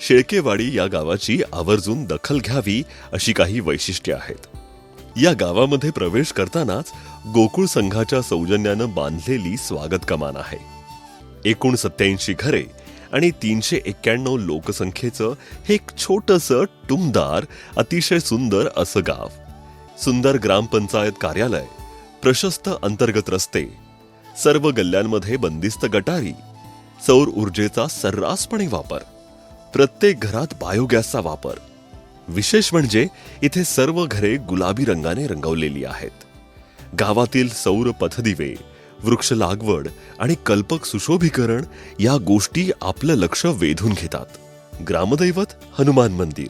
शेळकेवाडी या गावाची आवर्जून दखल घ्यावी अशी काही वैशिष्ट्ये आहेत. या गावामध्ये प्रवेश करतानाच गोकुळ संघाच्या सौजन्यानं बांधलेली स्वागत कमान आहे. एकूण 87 घरे आणि 391 लोकसंख्येचं हे एक छोटंसं टुमदार अतिशय सुंदर असं गाव. सुंदर ग्रामपंचायत कार्यालय, प्रशस्त अंतर्गत रस्ते, सर्व गल्ल्यांमध्ये बंदिस्त गटारी, सौर ऊर्जेचा सर्रासपणे वापर, प्रत्येक घरात बायोगॅसचा वापर. विशेष म्हणजे इथे सर्व घरे गुलाबी रंगाने रंगवलेली आहेत. गावातील सौर पथदिवे, वृक्ष लागवड आणि कल्पक सुशोभीकरण या गोष्टी आपलं लक्ष वेधून घेतात. ग्रामदैवत हनुमान मंदिर.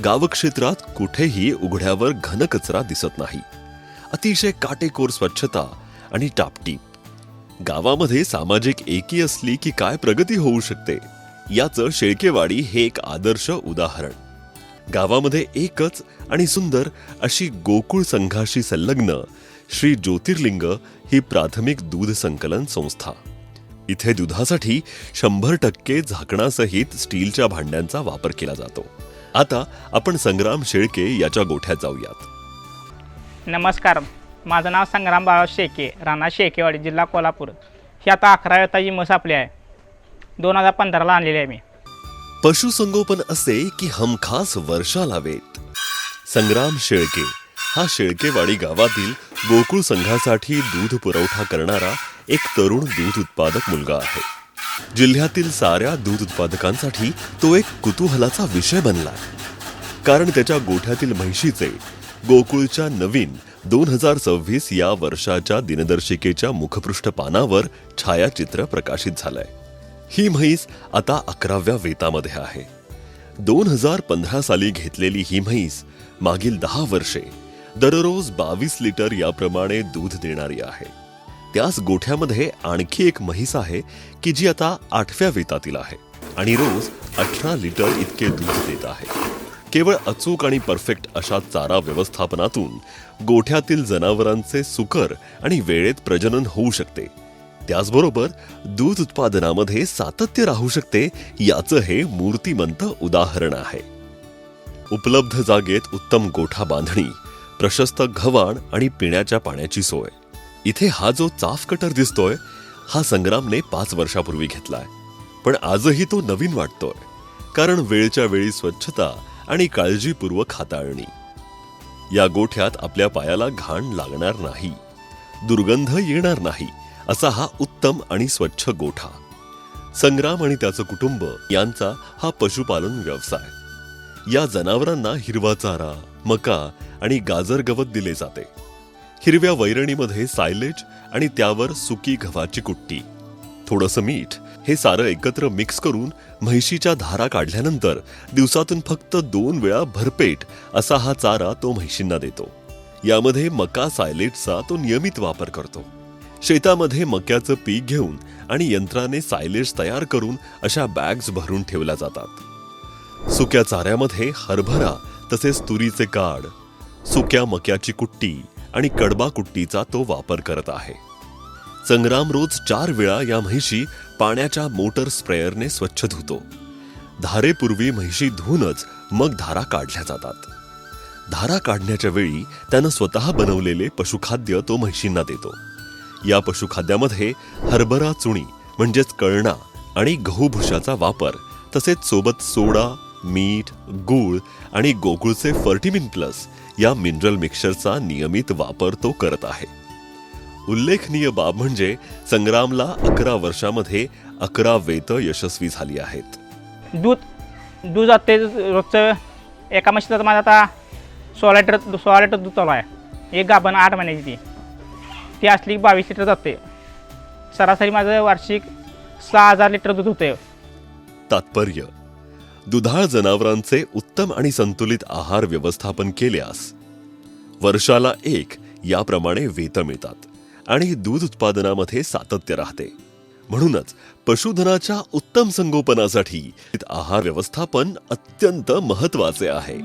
गावक्षेत्रात कुठेही उघड्यावर घनकचरा दिसत नाही. अतिशय काटेकोर स्वच्छता आणि टापटीप. गावामध्ये सामाजिक एकी असली की काय प्रगती होऊ शकते याचं शेळकेवाडी हे एक आदर्श उदाहरण. गावामध्ये एकच आणि सुंदर अशी गोकुळ संघाशी संलग्न श्री ज्योतिर्लिंग ही प्राथमिक दूध संकलन संस्था. इथे दुधासाठी 100% झाकणासहित स्टीलच्या भांड्यांचा वापर केला जातो. आता आपण संग्राम शेळके याच्या गोठ्यात जाऊयात. नमस्कार, माझं नाव संग्राम बाळा शेळके, राणा शेळकेवाडी, जिल्हा कोल्हापूर. ही आता 11व्या ताजी म्हस आपली आहे. 2015ला आणलेली आहे मी. पशुसंगोपन असे की हमखास वर्षा लावेत. संग्राम शेळके हा शेळकेवाडी गावातील गोकुळ संघासाठी दूध पुरवठा करणारा एक तरुण दूध उत्पादक मुलगा आहे. जिल्ह्यातील साऱ्या दूध उत्पादकांसाठी तो एक कुतूहलाचा विषय बनला, कारण त्याच्या गोठ्यातील म्हैशीचे गोकुळच्या नवीन 2026 या वर्षाच्या दिनदर्शिकेच्या मुखपृष्ठ पानावर छायाचित्र प्रकाशित झालंय. ही म्हैस आता 11व्या वेतामध्ये आहे. 2015 साली घेतलेली ही म्हैस मागील 10 वर्षे दररोज 22 लिटर याप्रमाणे दूध देणारी आहे. त्याच गोठ्यामध्ये आणखी एक म्हैस आहे की जी आता 8व्या वेतातील आहे आणि रोज 18 लिटर इतके दूध देत आहे. केवळ अचूक आणि परफेक्ट अशा चारा व्यवस्थापनातून गोठ्यातील जनावरांचे सुकर आणि वेळेत प्रजनन होऊ शकते. त्याचबरोबर दूध उत्पादनामध्ये सातत्य राहू शकते याचं हे मूर्तिमंत उदाहरण आहे. उपलब्ध जागेत उत्तम गोठा बांधणी, प्रशस्त गव्हाण आणि पिण्याच्या पाण्याची सोय. इथे हा जो चाफ कटर दिसतोय हा संग्रामने 5 वर्षापूर्वी घेतलाय, पण आजही तो नवीन वाटतोय, कारण वेळच्या वेळी स्वच्छता आणि काळजीपूर्वक हाताळणी. या गोठ्यात आपल्या पायाला घाण लागणार नाही, दुर्गंध येणार नाही असा हा उत्तम आणि स्वच्छ गोठा. संग्राम आणि त्याचं कुटुंब यांचा हा पशुपालन व्यवसाय. या जनावरांना हिरवा चारा, मका आणि गाजर गवत दिले जाते. हिरव्या वैरणीमध्ये सायलेज आणि त्यावर सुकी गव्हाची कुट्टी, थोडंसं मीठ हे सारं एकत्र मिक्स करून म्हैशीच्या धारा काढल्यानंतर दिवसातून फक्त 2 वेळा भरपेट असा हा चारा तो म्हैशींना देतो. यामध्ये मका सायलेजचा तो नियमित वापर करतो. शेतामध्ये मक्याचं पीक घेऊन आणि यंत्राने सायलेज तयार करून अशा बॅग्स भरून ठेवल्या जातात. सुक्या चाऱ्यामध्ये हरभरा तसेच तुरीचे काड, सुक्या मक्याची कुट्टी आणि कडबा कुट्टीचा तो वापर करत आहे. संग्राम रोज 4 वेळा या म्हैशी पाण्याच्या मोटर स्प्रेयरने स्वच्छ धुतो. धारेपूर्वी म्हैशी धुवूनच मग धारा काढल्या जातात. धारा काढण्याच्या वेळी त्यानं स्वतः बनवलेले पशुखाद्य तो म्हैशींना देतो. या पशुखाद्यामध्ये हरभरा चुणी म्हणजेच कळणा आणि गहू भुशाचा वापर, तसेच सोबत सोडा, मीठ, गूळ आणि गोकुळचे फर्टिमिन प्लस या मिनरल मिक्सरचा नियमित वापर तो करत आहे. उल्लेखनीय बाब म्हणजे संग्रामला 11 वर्षामध्ये 11 वेत यशस्वी झाली आहेत. दूध जाते रोजचं. एका म्हशीचं माझं आता 16 लिटर दूध चालू आहे. एक गाभण 8 महिन्याची ती असली 22 लिटर जाते. सरासरी माझं वार्षिक 6000 लिटर दूध होते. तात्पर्य: दुधाळ जनावरांचे उत्तम आणि संतुलित आहार व्यवस्थापन केल्यास वर्षाला 1 याप्रमाणे वेत मिळतात आणि दूध उत्पादनामध्ये सातत्य राहते. म्हणूनच पशुधनाच्या उत्तम संगोपनासाठी आहार व्यवस्थापन अत्यंत महत्त्वाचे आहे.